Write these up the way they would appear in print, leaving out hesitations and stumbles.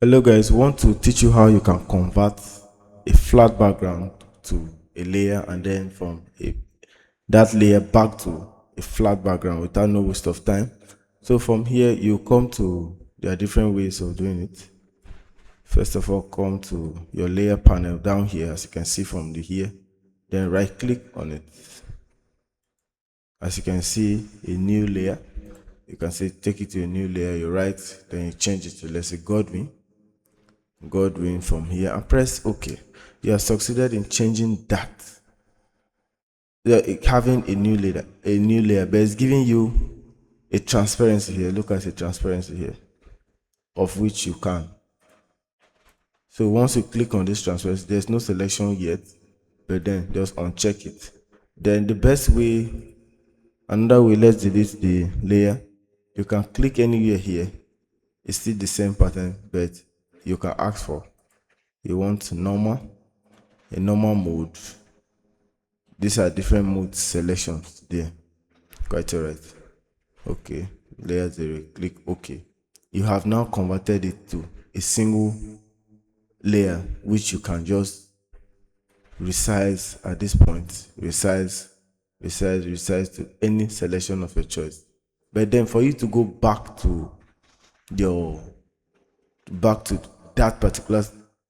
Hello guys, want to teach you how you can convert a flat background to a layer and then from that layer back to a flat background without no waste of time. So from here you come to, there are different ways of doing it. First of all, come to your layer panel down here, as you can see from the here, then right click on it. As you can see, a new layer, you can say take it to a new layer, you write, then you change it to, let's say, Godwin from here, and press OK. You have succeeded in changing that. Having a new layer, but it's giving you a transparency here. Look at the transparency here, of which you can. So once you click on this transparency, there's no selection yet, but then just uncheck it. Then the best way, another way, let's delete the layer. You can click anywhere here. It's still the same pattern, but you can ask for, you want a normal mode. These are different mode selections there. Quite alright. Okay, layer 0, click OK. You have now converted it to a single layer, which you can just resize at this point. Resize to any selection of your choice. But then for you to go back to that particular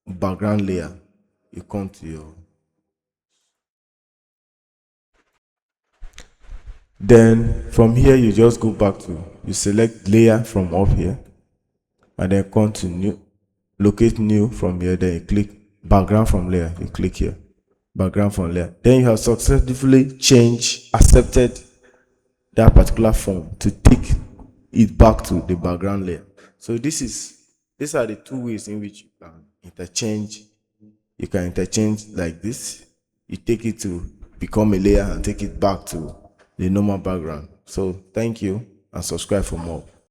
background layer, you come to your, then from here you just go back to, you select layer from up here and then come to new, locate new from here, then you click background from layer, you click here, background from layer. Then you have successfully accepted that particular form to take it back to the background layer. So these are the two ways in which you can interchange. You can interchange like this. You take it to become a layer and take it back to the normal background. So thank you and subscribe for more.